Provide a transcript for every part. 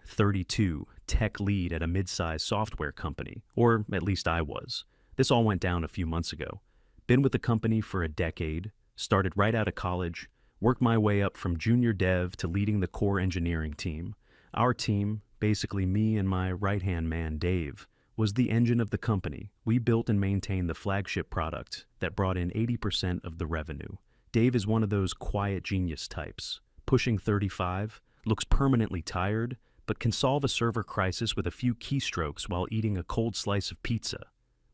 Tiffany, 32, tech lead at a mid-sized software company, or at least I was. This all went down a few months ago. Been with the company for a decade, started right out of college, worked my way up from junior dev to leading the core engineering team. Our team, basically me and my right-hand man, Dave, was the engine of the company. We built and maintained the flagship product that brought in 80% of the revenue. Dave is one of those quiet genius types, pushing 35, looks permanently tired, but can solve a server crisis with a few keystrokes while eating a cold slice of pizza.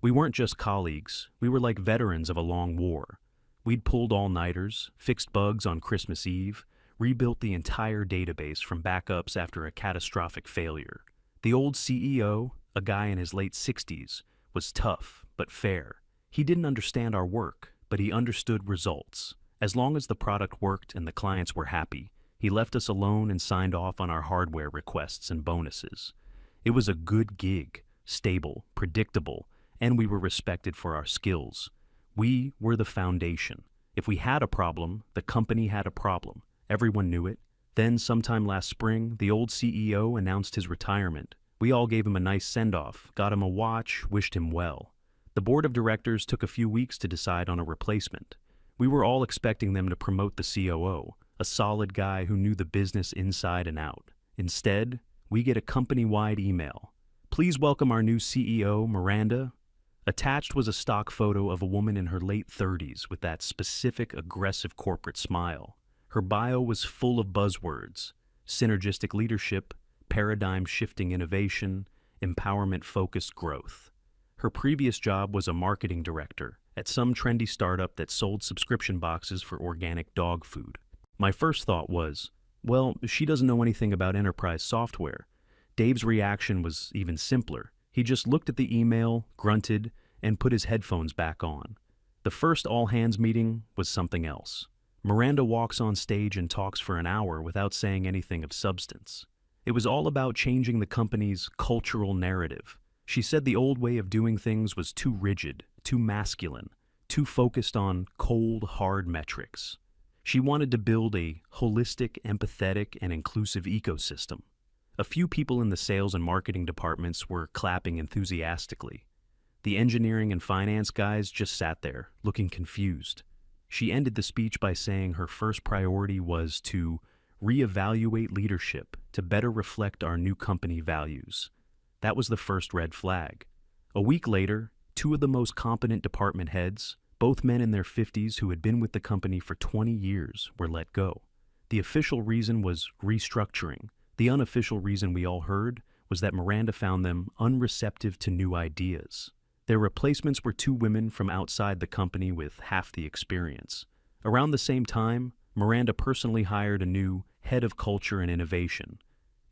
We weren't just colleagues, we were like veterans of a long war. We'd pulled all-nighters, fixed bugs on Christmas Eve, rebuilt the entire database from backups after a catastrophic failure. The old CEO, a guy in his late 60s, was tough but fair. He didn't understand our work, but he understood results. As long as the product worked and the clients were happy, he left us alone and signed off on our hardware requests and bonuses. It was a good gig, stable, predictable, and we were respected for our skills. We were the foundation. If we had a problem, the company had a problem. Everyone knew it. Then, sometime last spring, the old CEO announced his retirement. We all gave him a nice send-off, got him a watch, wished him well. The board of directors took a few weeks to decide on a replacement. We were all expecting them to promote the COO, a solid guy who knew the business inside and out. Instead, we get a company-wide email. Please welcome our new CEO, Miranda. Attached was a stock photo of a woman in her late 30s with that specific aggressive corporate smile. Her bio was full of buzzwords: synergistic leadership, paradigm-shifting innovation, empowerment-focused growth. Her previous job was a marketing director at some trendy startup that sold subscription boxes for organic dog food. My first thought was, well, she doesn't know anything about enterprise software. Dave's reaction was even simpler. He just looked at the email, grunted, and put his headphones back on. The first all-hands meeting was something else. Miranda walks on stage and talks for an hour without saying anything of substance. It was all about changing the company's cultural narrative. She said the old way of doing things was too rigid, too masculine, too focused on cold, hard metrics. She wanted to build a holistic, empathetic, and inclusive ecosystem. A few people in the sales and marketing departments were clapping enthusiastically. The engineering and finance guys just sat there, looking confused. She ended the speech by saying her first priority was to reevaluate leadership to better reflect our new company values. That was the first red flag. A week later, two of the most competent department heads, both men in their 50s who had been with the company for 20 years, were let go. The official reason was restructuring. The unofficial reason we all heard was that Miranda found them unreceptive to new ideas. Their replacements were two women from outside the company with half the experience. Around the same time, Miranda personally hired a new head of culture and innovation.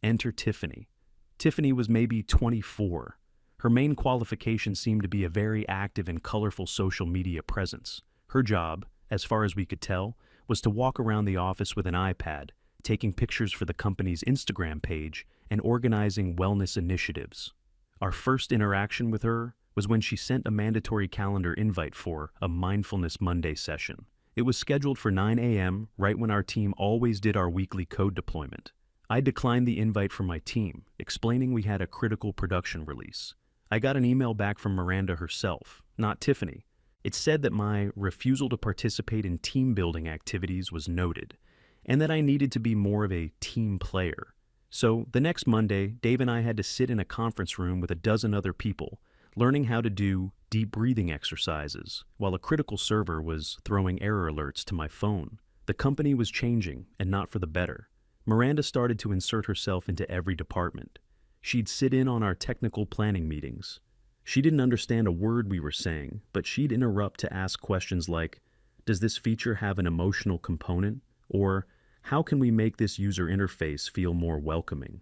Enter Tiffany. Tiffany was maybe 24. Her main qualification seemed to be a very active and colorful social media presence. Her job, as far as we could tell, was to walk around the office with an iPad, taking pictures for the company's Instagram page and organizing wellness initiatives. Our first interaction with her was when she sent a mandatory calendar invite for a Mindfulness Monday session. It was scheduled for 9 a.m., right when our team always did our weekly code deployment. I declined the invite from my team, explaining we had a critical production release. I got an email back from Miranda herself, not Tiffany. It said that my refusal to participate in team-building activities was noted, and that I needed to be more of a team player. So, the next Monday, Dave and I had to sit in a conference room with a dozen other people, learning how to do deep breathing exercises, while a critical server was throwing error alerts to my phone. The company was changing, and not for the better. Miranda started to insert herself into every department. She'd sit in on our technical planning meetings. She didn't understand a word we were saying, but she'd interrupt to ask questions like, does this feature have an emotional component? Or, how can we make this user interface feel more welcoming?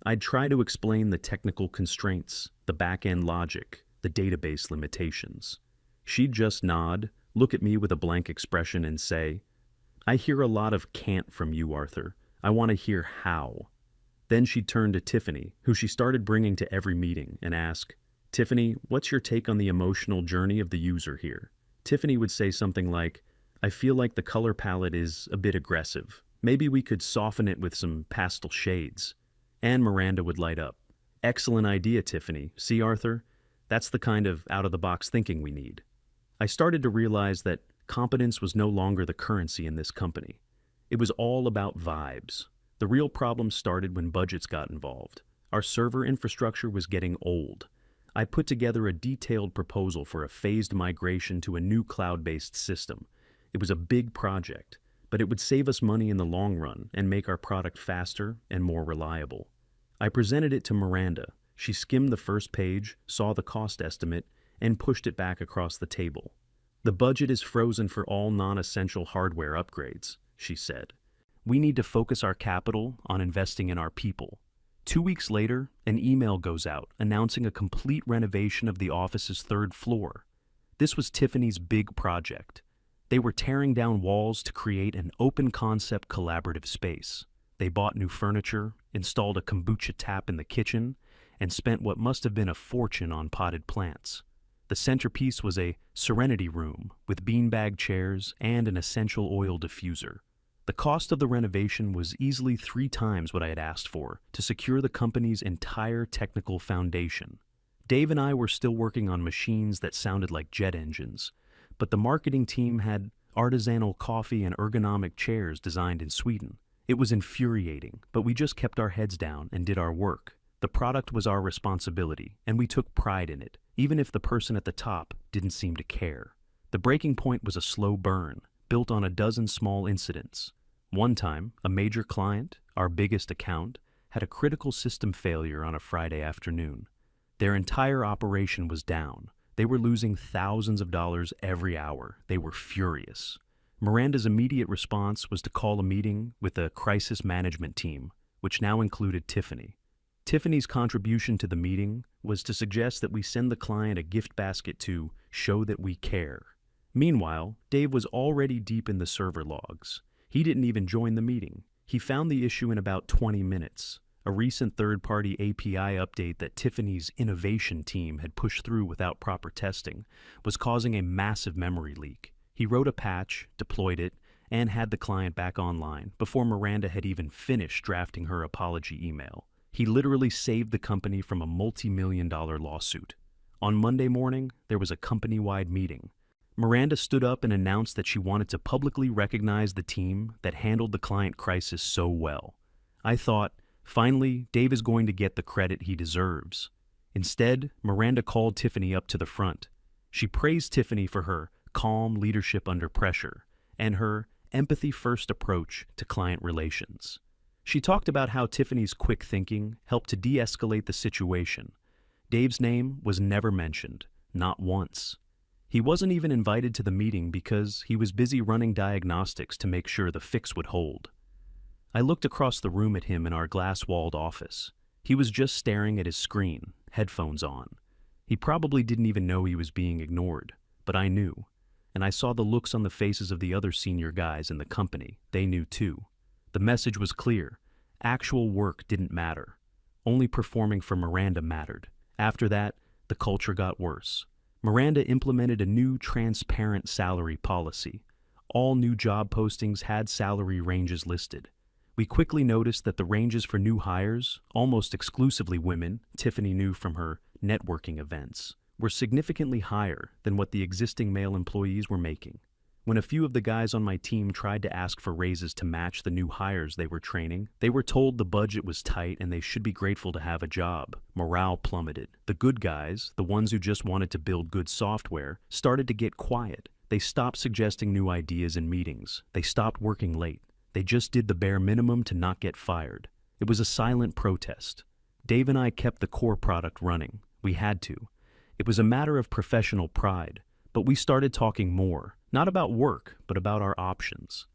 I'd try to explain the technical constraints, the back-end logic, the database limitations. She'd just nod, look at me with a blank expression and say, I hear a lot of can't from you, Arthur. I want to hear how. Then she'd turn to Tiffany, who she started bringing to every meeting, and ask, Tiffany, what's your take on the emotional journey of the user here? Tiffany would say something like, I feel like the color palette is a bit aggressive. Maybe we could soften it with some pastel shades. And Miranda would light up. Excellent idea, Tiffany. See, Arthur? That's the kind of out-of-the-box thinking we need. I started to realize that competence was no longer the currency in this company. It was all about vibes. The real problem started when budgets got involved. Our server infrastructure was getting old. I put together a detailed proposal for a phased migration to a new cloud-based system. It was a big project, but it would save us money in the long run and make our product faster and more reliable. I presented it to Miranda. She skimmed the first page, saw the cost estimate, and pushed it back across the table. The budget is frozen for all non-essential hardware upgrades, she said. We need to focus our capital on investing in our people. 2 weeks later, an email goes out announcing a complete renovation of the office's 3rd floor. This was Tiffany's big project. They were tearing down walls to create an open-concept collaborative space. They bought new furniture, installed a kombucha tap in the kitchen, and spent what must have been a fortune on potted plants. The centerpiece was a serenity room with beanbag chairs and an essential oil diffuser. The cost of the renovation was easily 3 times what I had asked for to secure the company's entire technical foundation. Dave and I were still working on machines that sounded like jet engines, but the marketing team had artisanal coffee and ergonomic chairs designed in Sweden. It was infuriating, but we just kept our heads down and did our work. The product was our responsibility, and we took pride in it, even if the person at the top didn't seem to care. The breaking point was a slow burn, built on a dozen small incidents. One time, a major client, our biggest account, had a critical system failure on a Friday afternoon. Their entire operation was down. They were losing thousands of dollars every hour. They were furious. Miranda's immediate response was to call a meeting with the crisis management team, which now included Tiffany. Tiffany's contribution to the meeting was to suggest that we send the client a gift basket to show that we care. Meanwhile, Dave was already deep in the server logs. He didn't even join the meeting. He found the issue in about 20 minutes. A recent third-party API update that Tiffany's innovation team had pushed through without proper testing was causing a massive memory leak. He wrote a patch, deployed it, and had the client back online before Miranda had even finished drafting her apology email. He literally saved the company from a multi-million-dollar lawsuit. On Monday morning, there was a company-wide meeting. Miranda stood up and announced that she wanted to publicly recognize the team that handled the client crisis so well. I thought, finally, Dave is going to get the credit he deserves. Instead, Miranda called Tiffany up to the front. She praised Tiffany for her calm leadership under pressure and her empathy-first approach to client relations. She talked about how Tiffany's quick thinking helped to de-escalate the situation. Dave's name was never mentioned, not once. He wasn't even invited to the meeting because he was busy running diagnostics to make sure the fix would hold. I looked across the room at him in our glass-walled office. He was just staring at his screen, headphones on. He probably didn't even know he was being ignored, but I knew. And I saw the looks on the faces of the other senior guys in the company. They knew too. The message was clear. Actual work didn't matter. Only performing for Miranda mattered. After that, the culture got worse. Miranda implemented a new transparent salary policy. All new job postings had salary ranges listed. We quickly noticed that the ranges for new hires, almost exclusively women, Tiffany knew from her networking events, were significantly higher than what the existing male employees were making. When a few of the guys on my team tried to ask for raises to match the new hires they were training, they were told the budget was tight and they should be grateful to have a job. Morale plummeted. The good guys, the ones who just wanted to build good software, started to get quiet. They stopped suggesting new ideas in meetings. They stopped working late. They just did the bare minimum to not get fired. It was a silent protest. Dave and I kept the core product running. We had to. It was a matter of professional pride, but we started talking more. Not about work, but about our options.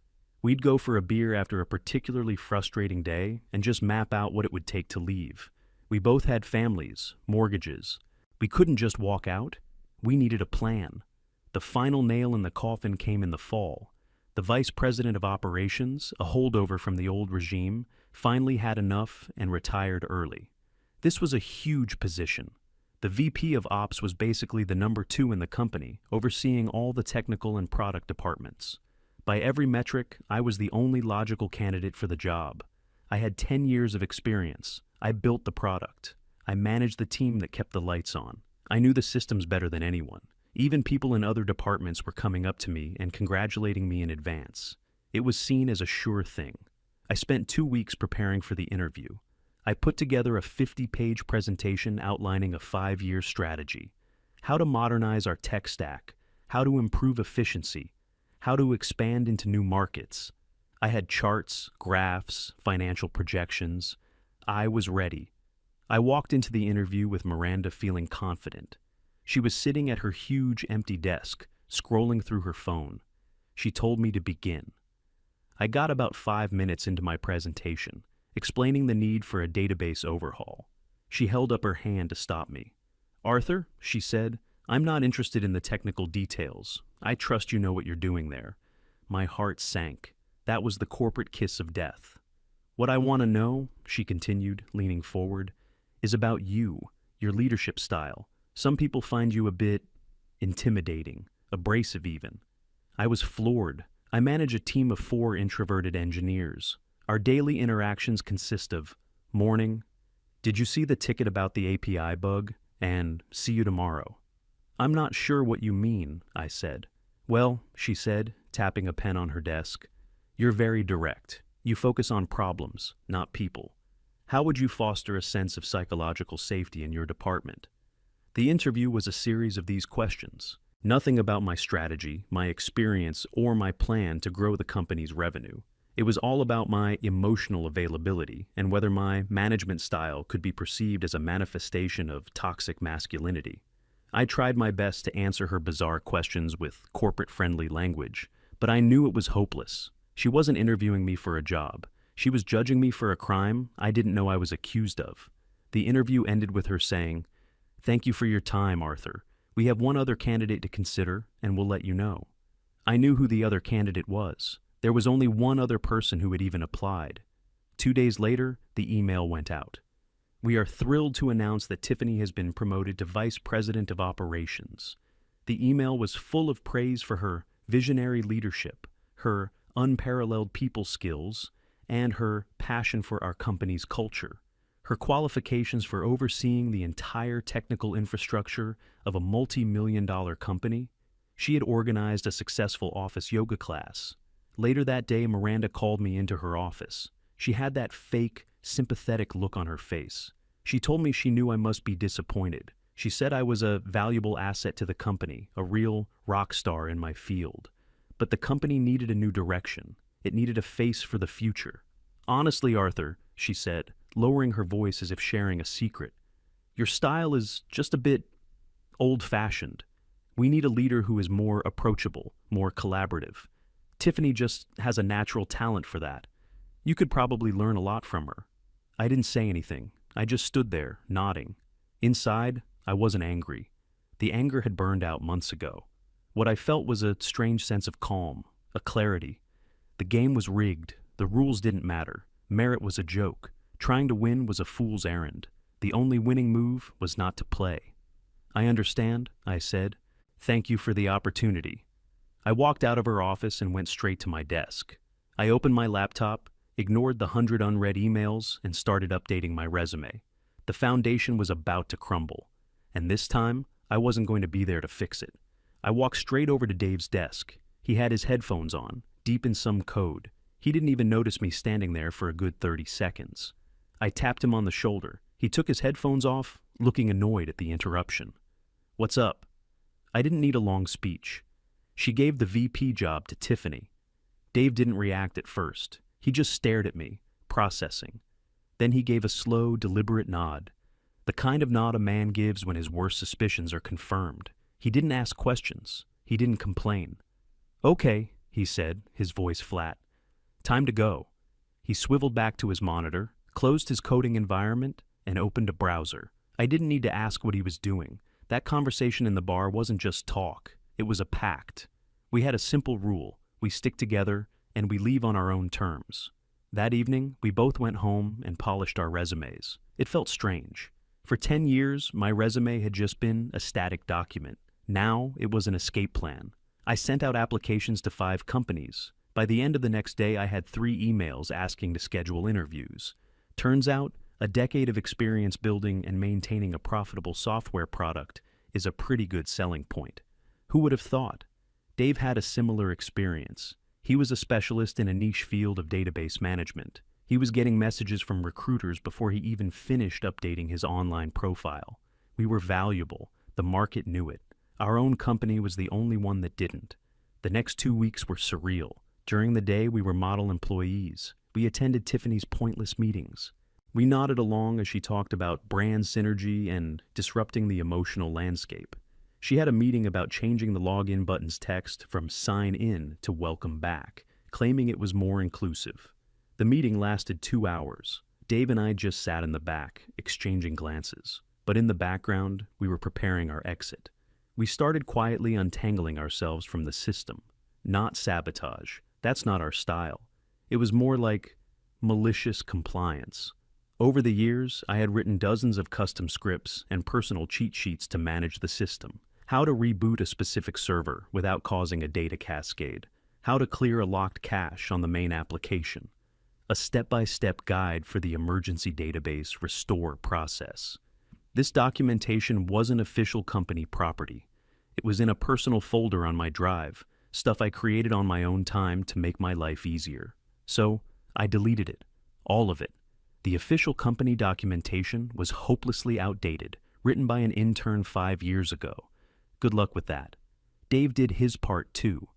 We'd go for a beer after a particularly frustrating day and just map out what it would take to leave. We both had families, mortgages. We couldn't just walk out. We needed a plan. The final nail in the coffin came in the fall. The vice president of operations, a holdover from the old regime, finally had enough and retired early. This was a huge position. The VP of Ops was basically the number 2 in the company, overseeing all the technical and product departments. By every metric, I was the only logical candidate for the job. I had 10 years of experience. I built the product. I managed the team that kept the lights on. I knew the systems better than anyone. Even people in other departments were coming up to me and congratulating me in advance. It was seen as a sure thing. I spent 2 weeks preparing for the interview. I put together a 50-page presentation outlining a 5-year strategy. How to modernize our tech stack, how to improve efficiency, how to expand into new markets. I had charts, graphs, financial projections. I was ready. I walked into the interview with Miranda feeling confident. She was sitting at her huge empty desk, scrolling through her phone. She told me to begin. I got about 5 minutes into my presentation, explaining the need for a database overhaul. She held up her hand to stop me. "Arthur," she said, "I'm not interested in the technical details. I trust you know what you're doing there." My heart sank. That was the corporate kiss of death. "What I want to know," she continued, leaning forward, "is about you, your leadership style. Some people find you a bit intimidating, abrasive even." I was floored. I manage a team of 4 introverted engineers. Our daily interactions consist of morning, "Did you see the ticket about the API bug?" and "See you tomorrow." "I'm not sure what you mean," I said. "Well," she said, tapping a pen on her desk, "you're very direct. You focus on problems, not people. How would you foster a sense of psychological safety in your department?" The interview was a series of these questions. Nothing about my strategy, my experience, or my plan to grow the company's revenue. It was all about my emotional availability and whether my management style could be perceived as a manifestation of toxic masculinity. I tried my best to answer her bizarre questions with corporate-friendly language, but I knew it was hopeless. She wasn't interviewing me for a job. She was judging me for a crime I didn't know I was accused of. The interview ended with her saying, "Thank you for your time, Arthur. We have one other candidate to consider, and we'll let you know." I knew who the other candidate was. There was only one other person who had even applied. 2 days later, the email went out. "We are thrilled to announce that Tiffany has been promoted to Vice President of Operations." The email was full of praise for her visionary leadership, her unparalleled people skills, and her passion for our company's culture. Her qualifications for overseeing the entire technical infrastructure of a multi-million-dollar company. She had organized a successful office yoga class. Later that day, Miranda called me into her office. She had that fake, sympathetic look on her face. She told me she knew I must be disappointed. She said I was a valuable asset to the company, a real rock star in my field. But the company needed a new direction. It needed a face for the future. "Honestly, Arthur," she said, lowering her voice as if sharing a secret, "your style is just a bit old-fashioned. We need a leader who is more approachable, more collaborative. Tiffany just has a natural talent for that. You could probably learn a lot from her." I didn't say anything. I just stood there, nodding. Inside, I wasn't angry. The anger had burned out months ago. What I felt was a strange sense of calm, a clarity. The game was rigged. The rules didn't matter. Merit was a joke. Trying to win was a fool's errand. The only winning move was not to play. "I understand," I said. "Thank you for the opportunity." I walked out of her office and went straight to my desk. I opened my laptop, ignored the 100 unread emails, and started updating my resume. The foundation was about to crumble, and this time, I wasn't going to be there to fix it. I walked straight over to Dave's desk. He had his headphones on, deep in some code. He didn't even notice me standing there for a good 30 seconds. I tapped him on the shoulder. He took his headphones off, looking annoyed at the interruption. "What's up?" I didn't need a long speech. She gave the VP job to Tiffany. Dave didn't react at first. He just stared at me, processing. Then he gave a slow, deliberate nod. The kind of nod a man gives when his worst suspicions are confirmed. He didn't ask questions. He didn't complain. "Okay," he said, his voice flat. "Time to go." He swiveled back to his monitor, closed his coding environment, and opened a browser. I didn't need to ask what he was doing. That conversation in the bar wasn't just talk. It was a pact. We had a simple rule. We stick together, and we leave on our own terms. That evening, we both went home and polished our resumes. It felt strange. For 10 years, my resume had just been a static document. Now, it was an escape plan. I sent out applications to 5 companies. By the end of the next day, I had 3 emails asking to schedule interviews. Turns out, A decade of experience building and maintaining a profitable software product is a pretty good selling point. Who would have thought? Dave had a similar experience. He was a specialist in a niche field of database management. He was getting messages from recruiters before he even finished updating his online profile. We were valuable. The market knew it. Our own company was the only one that didn't. The next 2 weeks were surreal. During the day, we were model employees. We attended Tiffany's pointless meetings. We nodded along as she talked about brand synergy and disrupting the emotional landscape. She had a meeting about changing the login button's text from sign in to welcome back, claiming it was more inclusive. The meeting lasted 2 hours. Dave and I just sat in the back, exchanging glances. But in the background, we were preparing our exit. We started quietly untangling ourselves from the system. Not sabotage. That's not our style. It was more like malicious compliance. Over the years, I had written dozens of custom scripts and personal cheat sheets to manage the system. How to reboot a specific server without causing a data cascade. How to clear a locked cache on the main application. A step-by-step guide for the emergency database restore process. This documentation wasn't official company property. It was in a personal folder on my drive, stuff I created on my own time to make my life easier. So, I deleted it. All of it. The official company documentation was hopelessly outdated, written by an intern 5 years ago. Good luck with that. Dave did his part too.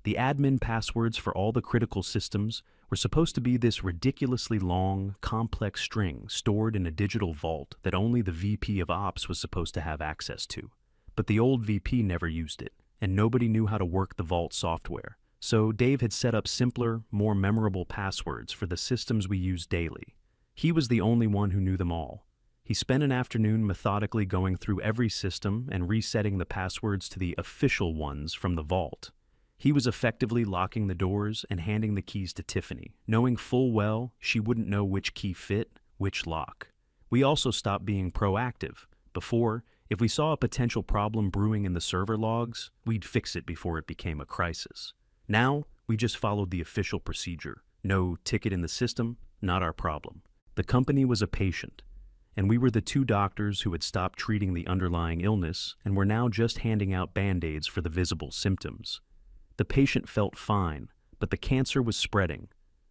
The admin passwords for all the critical systems were supposed to be this ridiculously long, complex string stored in a digital vault that only the VP of Ops was supposed to have access to. But the old VP never used it, and nobody knew how to work the vault software. So Dave had set up simpler, more memorable passwords for the systems we use daily. He was the only one who knew them all. He spent an afternoon methodically going through every system and resetting the passwords to the official ones from the vault. He was effectively locking the doors and handing the keys to Tiffany, knowing full well she wouldn't know which key fit which lock. We also stopped being proactive. Before, if we saw a potential problem brewing in the server logs, we'd fix it before it became a crisis. Now, we just followed the official procedure. No ticket in the system, not our problem. The company was a patient, and we were the 2 doctors who had stopped treating the underlying illness and were now just handing out band-aids for the visible symptoms. The patient felt fine, but the cancer was spreading.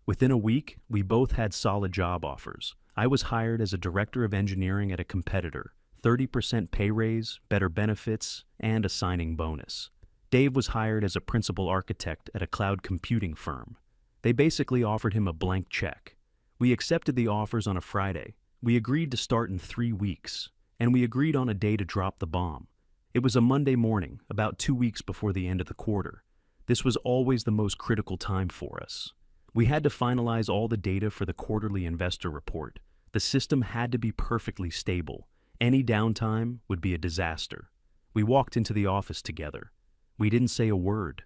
Within a week, we both had solid job offers. I was hired as a director of engineering at a competitor, 30% pay raise, better benefits, and a signing bonus. Dave was hired as a principal architect at a cloud computing firm. They basically offered him a blank check. We accepted the offers on a Friday. We agreed to start in 3 weeks, and we agreed on a day to drop the bomb. It was a Monday morning, about 2 weeks before the end of the quarter. This was always the most critical time for us. We had to finalize all the data for the quarterly investor report. The system had to be perfectly stable. Any downtime would be a disaster. We walked into the office together. We didn't say a word.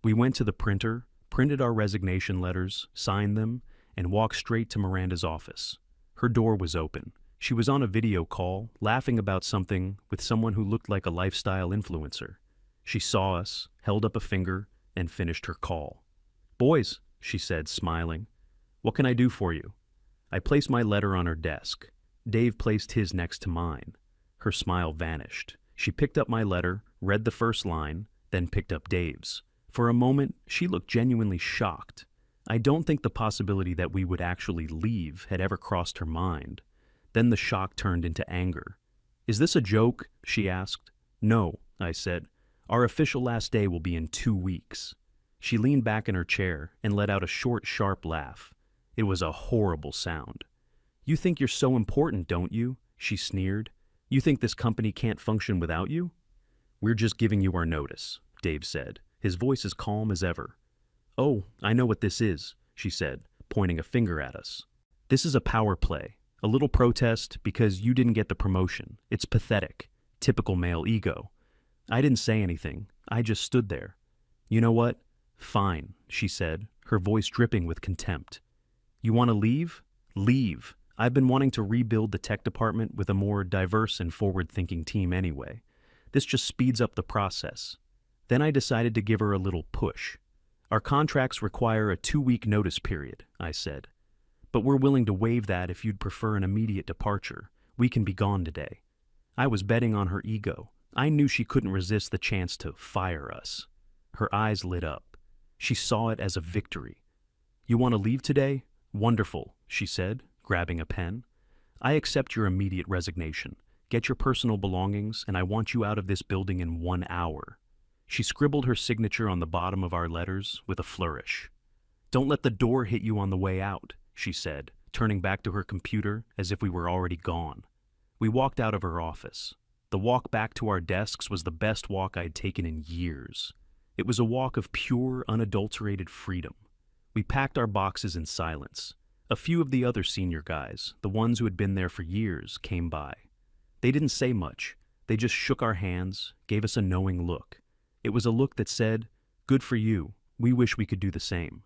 We went to the printer, printed our resignation letters, signed them, and walked straight to Miranda's office. Her door was open. She was on a video call, laughing about something with someone who looked like a lifestyle influencer. She saw us, held up a finger, and finished her call. "Boys," she said, smiling, "what can I do for you?" I placed my letter on her desk. Dave placed his next to mine. Her smile vanished. She picked up my letter, read the first line, then picked up Dave's. For a moment, she looked genuinely shocked. I don't think the possibility that we would actually leave had ever crossed her mind. Then the shock turned into anger. "Is this a joke?" she asked. "No," I said. "Our official last day will be in 2 weeks." She leaned back in her chair and let out a short, sharp laugh. It was a horrible sound. "You think you're so important, don't you?" she sneered. "You think this company can't function without you?" "We're just giving you our notice," Dave said, his voice as calm as ever. "Oh, I know what this is," she said, pointing a finger at us. "This is a power play, a little protest because you didn't get the promotion. It's pathetic. Typical male ego." I didn't say anything. I just stood there. "You know what? Fine," she said, her voice dripping with contempt. "You want to leave? Leave. I've been wanting to rebuild the tech department with a more diverse and forward-thinking team anyway. This just speeds up the process." Then I decided to give her a little push. "Our contracts require a 2-week notice period," I said. but we're willing to waive that if you'd prefer an immediate departure. We can be gone today." I was betting on her ego. I knew she couldn't resist the chance to fire us. Her eyes lit up. She saw it as a victory. "You want to leave today? Wonderful," she said, grabbing a pen. "I accept your immediate resignation. Get your personal belongings, and I want you out of this building in 1 hour." She scribbled her signature on the bottom of our letters with a flourish. "Don't let the door hit you on the way out," she said, turning back to her computer as if we were already gone. We walked out of her office. The walk back to our desks was the best walk I'd taken in years. It was a walk of pure, unadulterated freedom. We packed our boxes in silence. A few of the other senior guys, the ones who had been there for years, came by. They didn't say much. They just shook our hands, gave us a knowing look. It was a look that said, "Good for you. We wish we could do the same."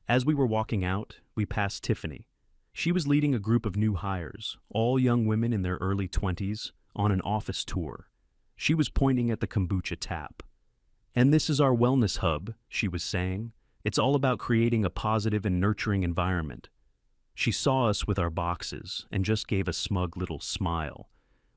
As we were walking out, we passed Tiffany. She was leading a group of new hires, all young women in their early 20s, on an office tour. She was pointing at the kombucha tap. "And this is our wellness hub," she was saying. "It's all about creating a positive and nurturing environment." She saw us with our boxes and just gave a smug little smile.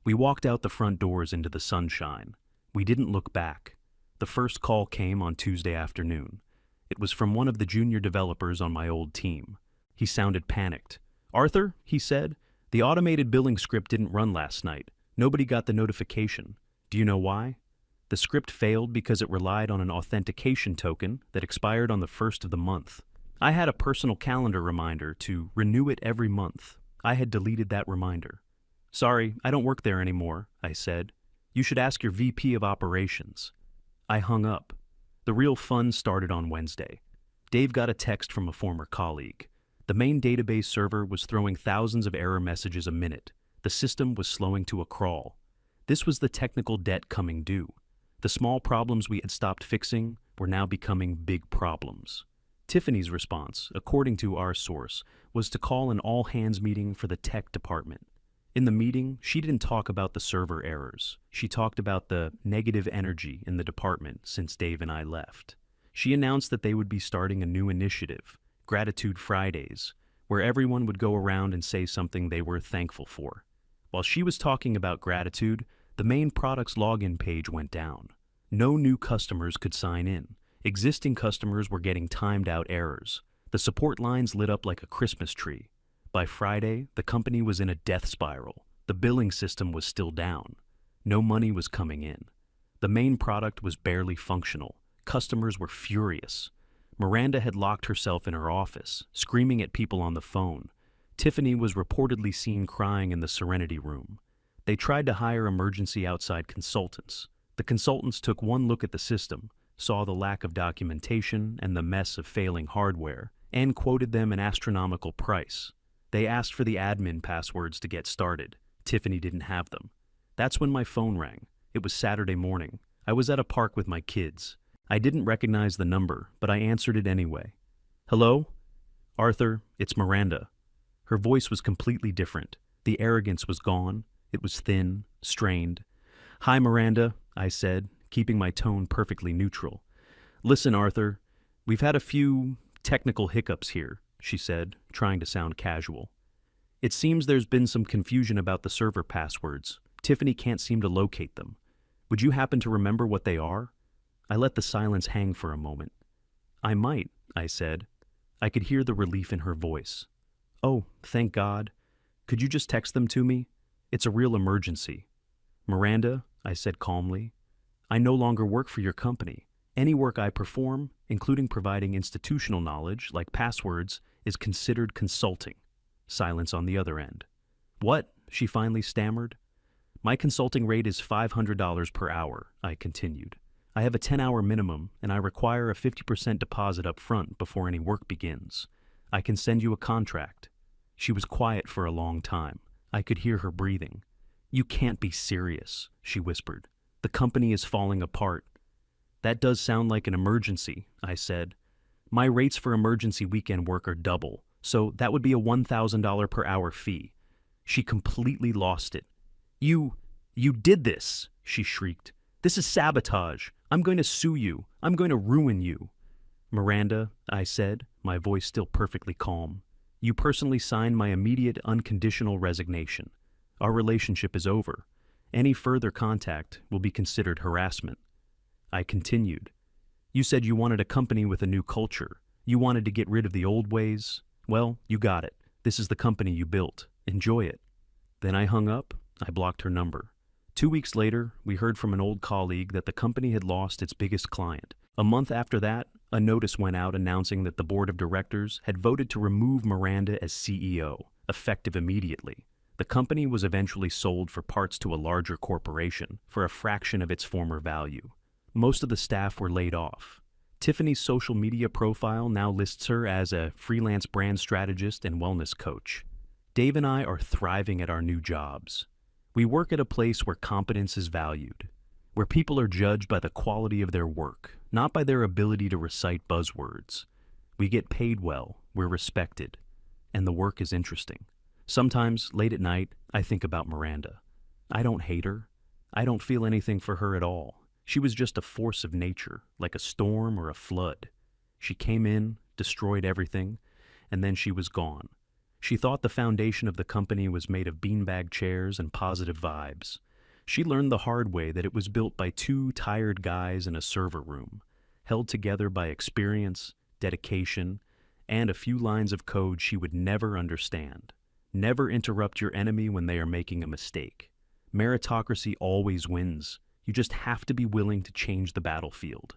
We walked out the front doors into the sunshine. We didn't look back. The first call came on Tuesday afternoon. It was from one of the junior developers on my old team. He sounded panicked. "Arthur," he said, "the automated billing script didn't run last night. Nobody got the notification. Do you know why? The script failed because it relied on an authentication token that expired on the 1st of the month. I had a personal calendar reminder to renew it every month. I had deleted that reminder." "Sorry, I don't work there anymore," I said. "You should ask your VP of operations." I hung up. The real fun started on Wednesday. Dave got a text from a former colleague. The main database server was throwing thousands of error messages a minute. The system was slowing to a crawl. This was the technical debt coming due. The small problems we had stopped fixing were now becoming big problems. Tiffany's response, according to our source, was to call an all-hands meeting for the tech department. In the meeting, she didn't talk about the server errors. She talked about the negative energy in the department since Dave and I left. She announced that they would be starting a new initiative, Gratitude Fridays, where everyone would go around and say something they were thankful for. While she was talking about gratitude, the main product's login page went down. No new customers could sign in. Existing customers were getting timed-out errors. The support lines lit up like a Christmas tree. By Friday, the company was in a death spiral. The billing system was still down. No money was coming in. The main product was barely functional. Customers were furious. Miranda had locked herself in her office, screaming at people on the phone. Tiffany was reportedly seen crying in the Serenity room. They tried to hire emergency outside consultants. The consultants took one look at the system, saw the lack of documentation and the mess of failing hardware, and quoted them an astronomical price. They asked for the admin passwords to get started. Tiffany didn't have them. That's when my phone rang. It was Saturday morning. I was at a park with my kids. I didn't recognize the number, but I answered it anyway. "Hello? Arthur, it's Miranda." Her voice was completely different. The arrogance was gone. It was thin, strained. "Hi, Miranda," I said, keeping my tone perfectly neutral. "Listen, Arthur, we've had a few technical hiccups here," she said, trying to sound casual. "It seems there's been some confusion about the server passwords. Tiffany can't seem to locate them. Would you happen to remember what they are?" I let the silence hang for a moment. "I might," I said. I could hear the relief in her voice. "Oh, thank God. Could you just text them to me? It's a real emergency." "Miranda," I said calmly, "I no longer work for your company. Any work I perform, including providing institutional knowledge like passwords, is considered consulting." Silence on the other end. "What?" she finally stammered. "My consulting rate is $500 per hour," I continued. "I have a 10-hour minimum, and I require a 50% deposit up front before any work begins. I can send you a contract." She was quiet for a long time. I could hear her breathing. "You can't be serious," she whispered. "The company is falling apart." "That does sound like an emergency," I said. "My rates for emergency weekend work are double, so that would be a $1,000 per hour fee." She completely lost it. You did this," she shrieked. "This is sabotage. I'm going to sue you. I'm going to ruin you." "Miranda," I said, my voice still perfectly calm, You personally signed my immediate unconditional resignation. Our relationship is over. Any further contact will be considered harassment. I continued. You said you wanted a company with a new culture. You wanted to get rid of the old ways. Well, you got it. This is the company you built. Enjoy it. Then I hung up. I blocked her number. 2 weeks later, we heard from an old colleague that the company had lost its biggest client. A month after that, a notice went out announcing that the board of directors had voted to remove Miranda as CEO, effective immediately. The company was eventually sold for parts to a larger corporation for a fraction of its former value. Most of the staff were laid off. Tiffany's social media profile now lists her as a freelance brand strategist and wellness coach. Dave and I are thriving at our new jobs. We work at a place where competence is valued, where people are judged by the quality of their work, not by their ability to recite buzzwords. We get paid well, we're respected, and the work is interesting. Sometimes, late at night, I think about Miranda. I don't hate her. I don't feel anything for her at all. She was just a force of nature, like a storm or a flood. She came in, destroyed everything, and then she was gone. She thought the foundation of the company was made of beanbag chairs and positive vibes. She learned the hard way that it was built by two tired guys in a server room, held together by experience, dedication, and a few lines of code she would never understand. Never interrupt your enemy when they are making a mistake. Meritocracy always wins. You just have to be willing to change the battlefield.